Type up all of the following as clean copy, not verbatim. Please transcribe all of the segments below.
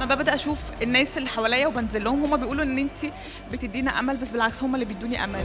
ببدأ أشوف الناس اللي حواليا وبنزل لهم هم بيقولوا إن أنتِ بتدينا أمل، بس بالعكس هم اللي بيدوني أمل.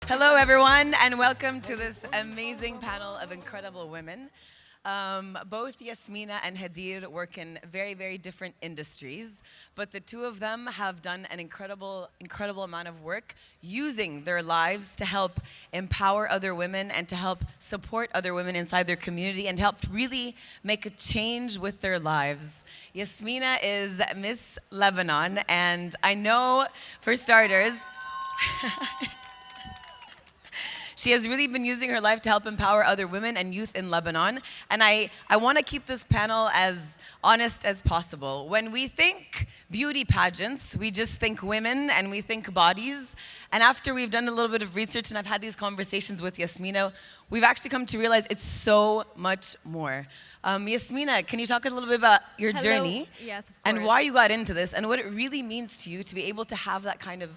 Hello, everyone, and welcome to this amazing panel of incredible women. Both Yasmina and Hadir work in very, very different industries, but the two of them have done an incredible amount of work using their lives to help empower other women and to help support other women inside their community and help really make a change with their lives. Yasmina is Miss Lebanon, and I know, for starters, she has really been using her life to help empower other women and youth in Lebanon. And I want to keep this panel as honest as possible. When we think beauty pageants, we just think women and we think bodies. And after we've done a little bit of research and I've had these conversations with Yasmina, we've actually come to realize it's so much more. Yasmina, can you talk a little bit about your journey? Yes, of course. And why you got into this and what it really means to you to be able to have that kind of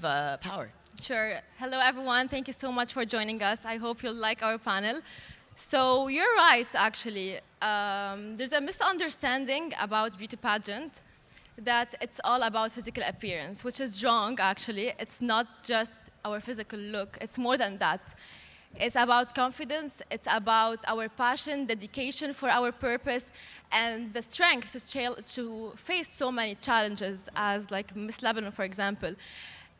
power? Sure. Hello, everyone. Thank you so much for joining us. I hope you'll like our panel. So you're right, actually. There's a misunderstanding about beauty pageant that it's all about physical appearance, which is wrong, actually. It's not just our physical look. It's more than that. It's about confidence. It's about our passion, dedication for our purpose, and the strength to face so many challenges as like Miss Lebanon, for example.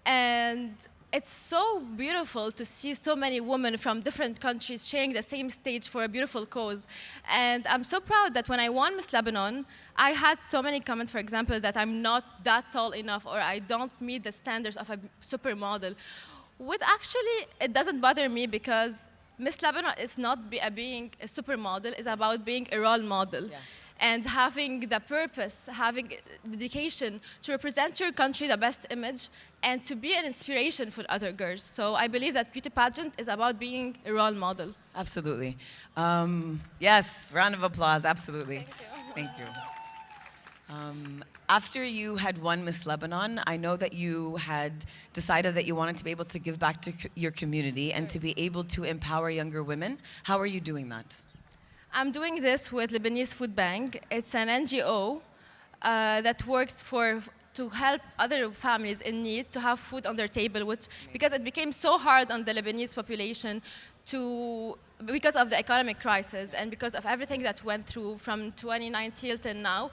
And it's so beautiful to see so many women from different countries sharing the same stage for a beautiful cause. And I'm so proud that when I won Miss Lebanon, I had so many comments, for example, that I'm not that tall enough or I don't meet the standards of a supermodel. Which actually, it doesn't bother me because Miss Lebanon is not being a supermodel, it's about being a role model. Yeah. And having the purpose, having dedication to represent your country the best image and to be an inspiration for other girls. So I believe that beauty pageant is about being a role model. Absolutely. Yes, round of applause, absolutely. Thank you. Thank you. After you had won Miss Lebanon, I know that you had decided that you wanted to be able to give back to your community and to be able to empower younger women. How are you doing that? I'm doing this with Lebanese Food Bank. It's an NGO that works to help other families in need to have food on their table, because it became so hard on the Lebanese population because of the economic crisis and because of everything that went through from 2019 till now.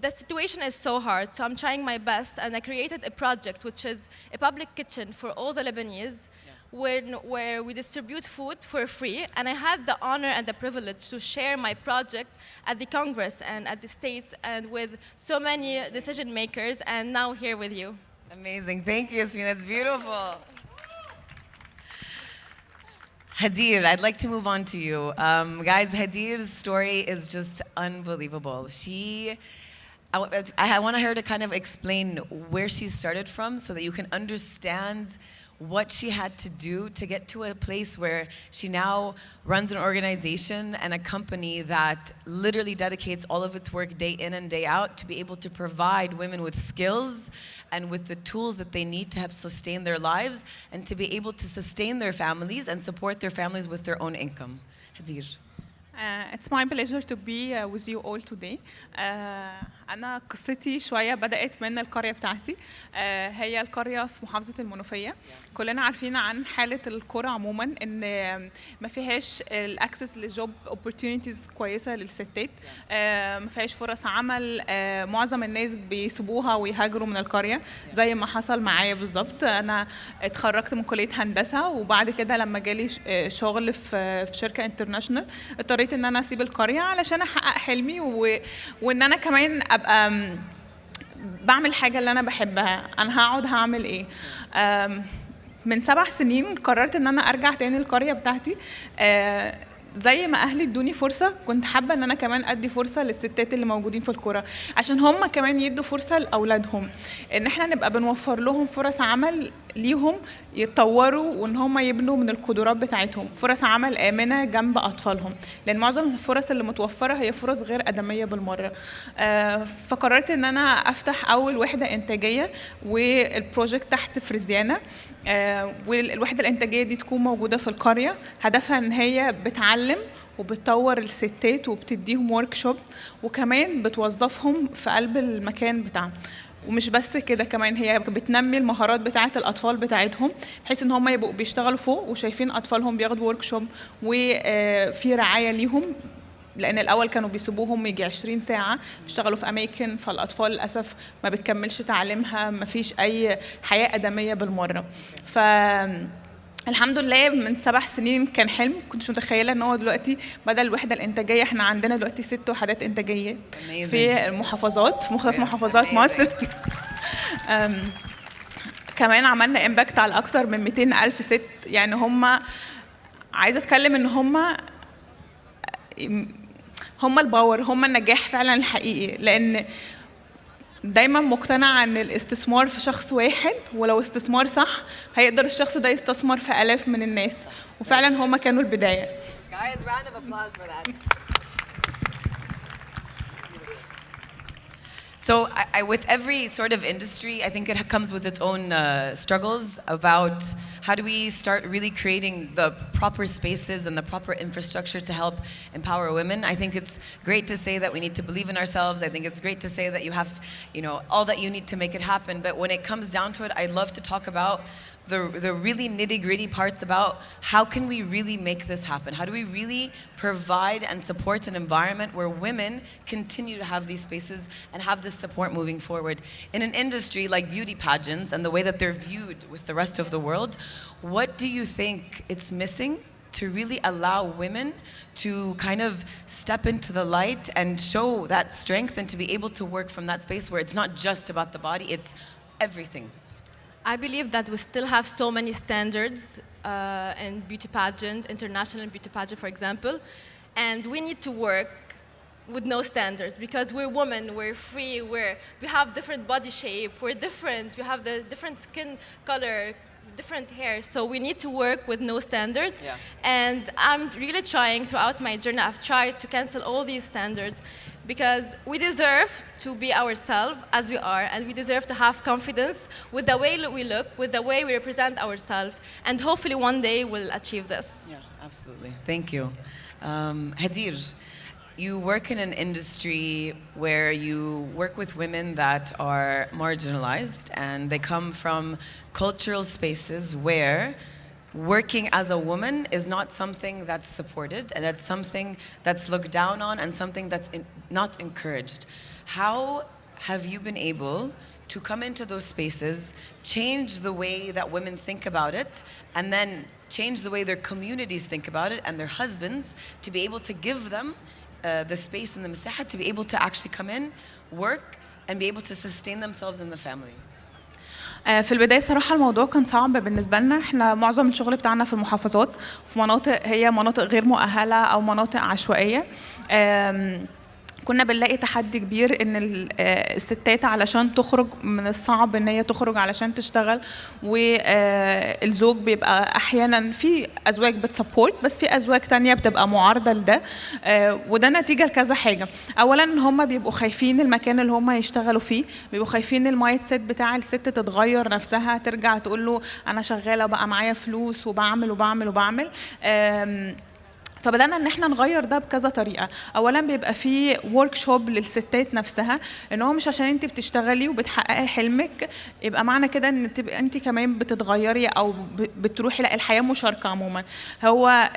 The situation is so hard, so I'm trying my best, and I created a project which is a public kitchen for all the Lebanese, where we distribute food for free, and I had the honor and the privilege to share my project at the Congress and at the States and with so many decision makers, and now here with you. Amazing, thank you, Yasmin, that's beautiful. Hadir, I'd like to move on to you. Guys, Hadir's story is just unbelievable. I want her to kind of explain where she started from so that you can understand what she had to do to get to a place where she now runs an organization and a company that literally dedicates all of its work day in and day out to be able to provide women with skills and with the tools that they need to help sustain their lives and to be able to sustain their families and support their families with their own income. Hadir. It's my pleasure to be with you all today. أنا قصتي شوية بدأت من القرية بتاعتي. هي القرية في محافظة المنوفية. كلنا عارفين عن حالة القرى عموماً إن ما فيهاش الأكسس لجوب opportunities كويسة للستات. ما فيهاش فرص عمل. معظم الناس بيسيبوها ويهاجروا من القرية زي ما حصل معايا بالظبط. أنا اتخرجت من كلية هندسة وبعد كده لما جالي شغل في شركة انترناشونال اضطريت إن أنا أسيب القرية علشان أحقق حلمي وإن أنا كمان أبقى بعمل حاجة اللي أنا بحبها. أنا هقعد هعمل إيه؟ من 7 سنين قررت إن أنا أرجع تاني القرية بتاعتي. زي ما أهلي ادوني فرصة كنت حابة إن أنا كمان أدي فرصة للستات اللي موجودين في القرى عشان هم كمان يدوا فرصة لأولادهم إن إحنا نبقى بنوفر لهم فرص عمل ليهم يتطوروا وان هم يبنوا من القدرات بتاعتهم، فرص عمل آمنة جنب أطفالهم، لأن معظم الفرص اللي متوفرة هي فرص غير آدمية بالمرة. فقررت ان انا افتح اول وحدة انتاجية والبروجكت تحت فريزيانا، والوحدة الانتاجية دي تكون موجودة في القرية، هدفها ان هي بتعلم وبتطور الستات وبتديهم ورك شوب، وكمان بتوظفهم في قلب المكان بتاعهم. ومش بس كده، كمان هي بتنمي المهارات بتاعه الاطفال بتاعتهم، بحيث ان هم يبقوا بيشتغلوا فوق وشايفين اطفالهم بياخدوا ورك شوب وفي رعايه ليهم، لان الاول كانوا بيسيبوهم يجي 20 ساعه بيشتغلوا في اماكن، فالاطفال للاسف ما بتكملش تعليمها، ما فيش اي حياه ادميه بالمره. ف الحمد لله من 7 سنين كان حلم، كنتش متخيله ان هو دلوقتي بدل الوحده الانتاجيه احنا عندنا دلوقتي 6 وحدات انتاجيه في المحافظات، في مختلف محافظات مصر. كمان عملنا امباكت على اكثر من 200,000 ست، يعني هم عايزه اتكلم ان هم الباور، هم النجاح فعلا الحقيقي، لان دايما مقتنعه ان الاستثمار في شخص واحد، ولو استثمار صح هيقدر الشخص ده يستثمر في آلاف من الناس، وفعلا هم كانوا البدايه. Guys, round of applause for that. So with every sort of industry, I think it comes with its own struggles about how do we start really creating the proper spaces and the proper infrastructure to help empower women. I think it's great to say that we need to believe in ourselves. I think it's great to say that you have, all that you need to make it happen. But when it comes down to it, I'd love to talk about the really nitty-gritty parts about how can we really make this happen? How do we really provide and support an environment where women continue to have these spaces and have this support moving forward? In an industry like beauty pageants and the way that they're viewed with the rest of the world, what do you think it's missing to really allow women to kind of step into the light and show that strength and to be able to work from that space where it's not just about the body, it's everything? I believe that we still have so many standards in beauty pageant, international beauty pageant, for example, and we need to work with no standards because we're women, we're free, we have different body shape, we're different, we have the different skin color, different hair, so we need to work with no standards. And I'm really trying throughout my journey, I've tried to cancel all these standards because we deserve to be ourselves as we are, and we deserve to have confidence with the way we look, with the way we represent ourselves, and hopefully one day we'll achieve this. Yeah, absolutely. Thank you. Hadir, you work in an industry where you work with women that are marginalized and they come from cultural spaces where working as a woman is not something that's supported, and that's something that's looked down on and something that's not encouraged. How have you been able to come into those spaces, change the way that women think about it, and then change the way their communities think about it and their husbands to be able to give them the space and the مساحة to be able to actually come in, work, and be able to sustain themselves and the family? في البداية صراحة الموضوع كان صعب بالنسبة لنا، احنا معظم الشغل بتاعنا في المحافظات، في مناطق هي مناطق غير مؤهلة أو مناطق عشوائية. كنا بنلاقي تحدي كبير ان الستات علشان تخرج من الصعب ان هي تخرج علشان تشتغل، والزوج بيبقى احيانا في ازواج بتسبورت بس في ازواج تانية بتبقى معارضه لده، وده نتيجه لكذا حاجه. اولا هم بيبقوا خايفين المكان اللي هم يشتغلوا فيه، بيبقوا خايفين المايند سيت بتاع الست تتغير نفسها، ترجع تقول له انا شغاله وبقى معايا فلوس وبعمل وبعمل وبعمل. فبدأنا ان احنا نغير ده بكذا طريقه. اولا بيبقى في ورك شوب للستات نفسها، ان هو مش عشان انت بتشتغلي وبتحققي حلمك يبقى معنى كده ان تبقى انت كمان بتتغيري او بتروحي. لا، الحياه مشاركه عموما، هو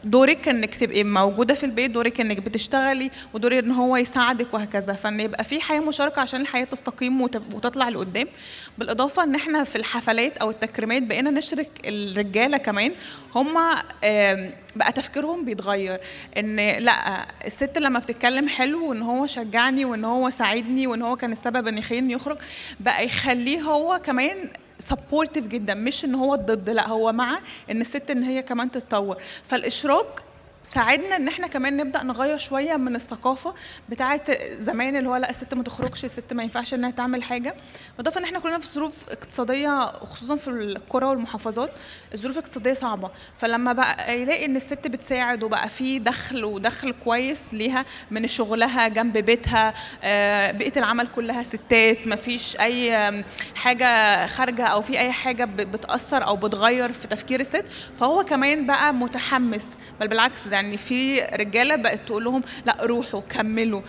دورك انك تبقي موجوده في البيت، دورك انك بتشتغلي، ودوري ان هو يساعدك وهكذا. فان يبقى في حياه مشاركه عشان الحياه تستقيم وتطلع لقدام. بالاضافه ان احنا في الحفلات او التكريمات بقينا نشرك الرجاله كمان، هم بقى تفكيرهم بيتغير، ان لا الست لما بتتكلم حلو وان هو شجعني وان هو ساعدني وان هو كان السبب ان يخليني يخرج، بقى يخليه هو كمان سبورتيف جدا، مش ان هو ضد، لا هو مع ان الست ان هي كمان تتطور. فالاشراك ساعدنا ان احنا كمان نبدا نغير شويه من الثقافه بتاعه زمان اللي هو لا الست ما تخرجش، الست ما ينفعش انها تعمل حاجه. بالاضافه ان احنا كلنا في ظروف اقتصاديه خصوصا في القرى والمحافظات الظروف الاقتصاديه صعبه، فلما بقى يلاقي ان الست بتساعد وبقى في دخل ودخل كويس ليها من شغلها جنب بيتها، بيئه العمل كلها ستات، ما فيش اي حاجه خارجه او في اي حاجه بتاثر او بتغير في تفكير الست، فهو كمان بقى متحمس. بل بالعكس ده يعني في رجاله بقت تقول لهم لا روحوا كملوا،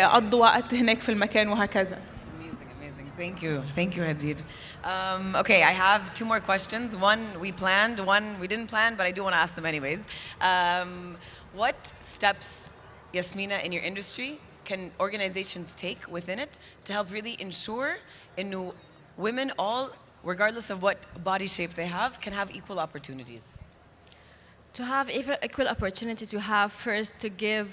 قضوا وقت هناك في المكان وهكذا. Amazing. Thank you, Hadir. Okay, I have two more questions. One we planned, one we didn't plan, but I do want to ask them anyways. What steps, Yasmina, in your industry can organizations take within it to help really ensure women all, regardless of what body shape they have, can have equal opportunities? To have equal opportunities, we have first to give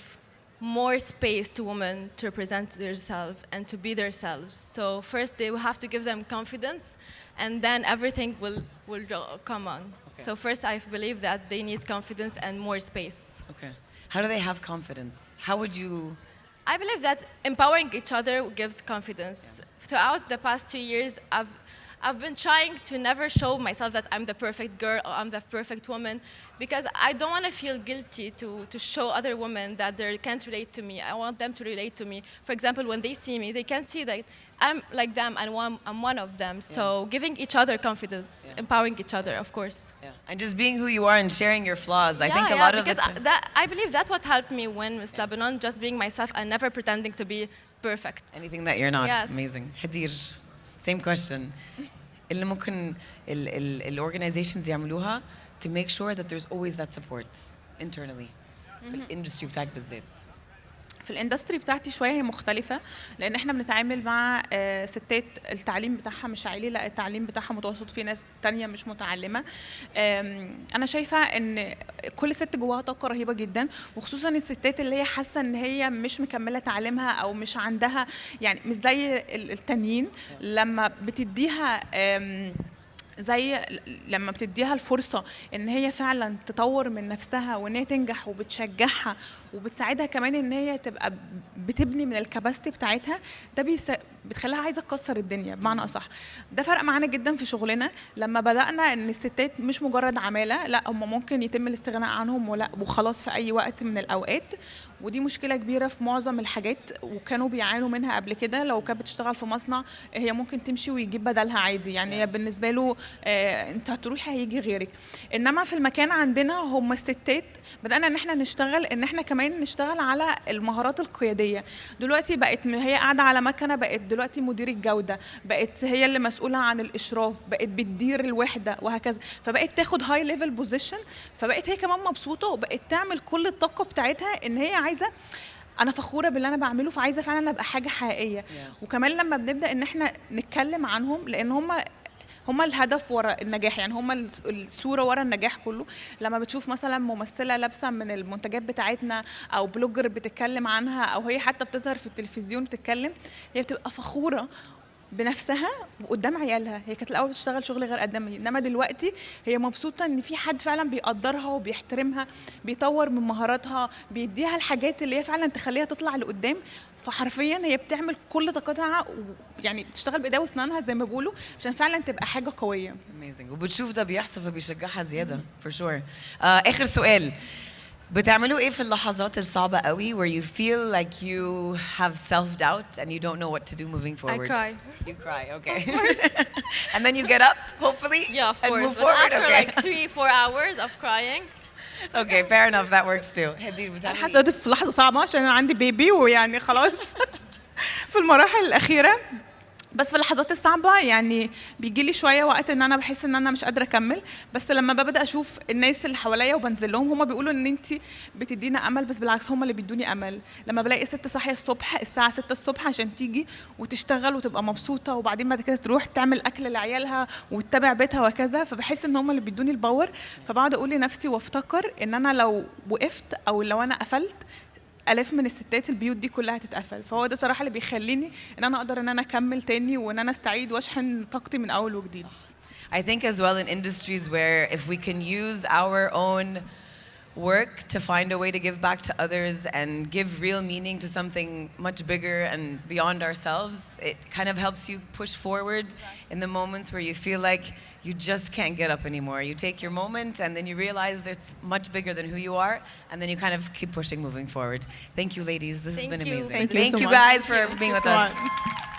more space to women to represent themselves and to be themselves. So first they will have to give them confidence, and then everything will come on. Okay. So first I believe that they need confidence and more space. Okay. How do they have confidence? How would you... I believe that empowering each other gives confidence. Yeah. Throughout the past 2 years, I've been trying to never show myself that I'm the perfect girl or I'm the perfect woman, because I don't want to feel guilty to show other women that they can't relate to me. I want them to relate to me. For example, when they see me, they can see that I'm like them and I'm one of them. Yeah. So giving each other confidence, empowering each other, of course. Yeah. And just being who you are and sharing your flaws. I think a lot of the times... I believe that's what helped me win Miss Lebanon, just being myself and never pretending to be perfect. Anything that you're not. Yes. Amazing. Hadir, same question. اللي ممكن organizations يعملوها to make sure that there's always that support internally في الindustry بتاعك بالذات. في الاندستري بتاعتي شويه هي مختلفه، لان احنا بنتعامل مع ستات التعليم بتاعها مش عالي، لا التعليم بتاعها متوسط، في ناس تانية مش متعلمه. انا شايفه ان كل ست جواها طاقه رهيبه جدا، وخصوصا الستات اللي هي حاسه ان هي مش مكمله تعليمها او مش عندها، يعني مش زي التانيين لما بتديها زي لما بتديها الفرصة ان هي فعلا تطور من نفسها وان هي تنجح، وبتشجعها وبتساعدها كمان ان هي تبقى بتبني من الكباستي بتاعتها، ده بتخليها عايزة تكسر الدنيا بمعنى اصح. ده فرق معانا جدا في شغلنا لما بدأنا ان الستات مش مجرد عمالة، لا هم ممكن يتم الاستغناء عنهم وخلاص في اي وقت من الاوقات، ودي مشكلة كبيرة في معظم الحاجات وكانوا بيعانوا منها قبل كده. لو كانت بتشتغل في مصنع هي ممكن تمشي ويجيب بدلها عادي، يعني هي بالنسبة له انت هتروحي هيجي غيرك. انما في المكان عندنا هم الستات بدأنا ان احنا نشتغل، ان احنا كمان نشتغل على المهارات القيادية. دلوقتي بقت هي قاعدة على مكنة، بقت دلوقتي مدير الجودة، بقت هي اللي مسؤولة عن الإشراف، بقت بتدير الوحدة وهكذا، فبقت تاخد هاي ليفل بوزيشن، فبقت هي كمان مبسوطة وبقت تعمل كل الطاقة بتاعتها ان هي عايزة، انا فخوره باللي انا بعمله، فعايزه فعلا ابقى حاجه حقيقيه. وكمان لما بنبدا ان احنا نتكلم عنهم، لان هم الهدف ورا النجاح، يعني هم الصوره ورا النجاح كله. لما بتشوف مثلا ممثله لابسه من المنتجات بتاعتنا او بلوجر بتتكلم عنها، او هي حتى بتظهر في التلفزيون بتتكلم، هي بتبقى فخوره بنفسها وقدام عيالها. هي كانت الاول بتشتغل شغل غير ادمي، انما دلوقتي هي مبسوطه ان في حد فعلا بيقدرها وبيحترمها، بيطور من مهاراتها، بيديها الحاجات اللي هي فعلا تخليها تطلع لقدام. فحرفيا هي بتعمل كل طاقتها، يعني بتشتغل بايديها واسنانها زي ما بيقولوا عشان فعلا تبقى حاجه قويه. Amazing. وبتشوف ده بيحصل فبيشجعها زياده for sure. اخر سؤال، بتعملوا ايه في اللحظات الصعبة قوي where you feel like you have self-doubt and you don't know what to do moving forward? I cry. You cry, okay. And then you get up, hopefully, Yeah, of and course. move But forward, after okay. like 3-4 hours of crying. Okay, fair enough, that works too. هدير انا بتعملي حاسه في لحظه صعبه عشان انا عندي بيبي ويعني خلاص في المراحل الاخيره. بس في اللحظات الصعبه يعني بيجي لي شويه وقت ان انا بحس ان انا مش قادره اكمل، بس لما ببدا اشوف الناس اللي حواليا وبنزل لهم، هم بيقولوا ان انت بتدينا امل، بس بالعكس هم اللي بيدوني امل. لما بلاقي ست صاحيه الصبح الساعه 6 الصبح عشان تيجي وتشتغل وتبقى مبسوطه، وبعدين بعد كده تروح تعمل اكل لعيالها وتتابع بيتها وكذا، فبحس ان هم اللي بيدوني الباور. فبقعد اقول لنفسي وافتكر ان انا لو وقفت او لو انا قفلت، الاف من الستات البيوت دي كلها هتتقفل. فهو ده صراحه اللي بيخليني ان انا اقدر ان انا اكمل تاني وان انا استعيد واشحن طاقتي من اول وجديد. I think as well in industries where if we can use our own work to find a way to give back to others and give real meaning to something much bigger and beyond ourselves, it kind of helps you push forward in the moments where you feel like you just can't get up anymore. You take your moment and then you realize that it's much bigger than who you are, and then you kind of keep pushing moving forward. Thank you, ladies. This has been amazing. Thank you so much. Guys, for Thank being you with so us. much.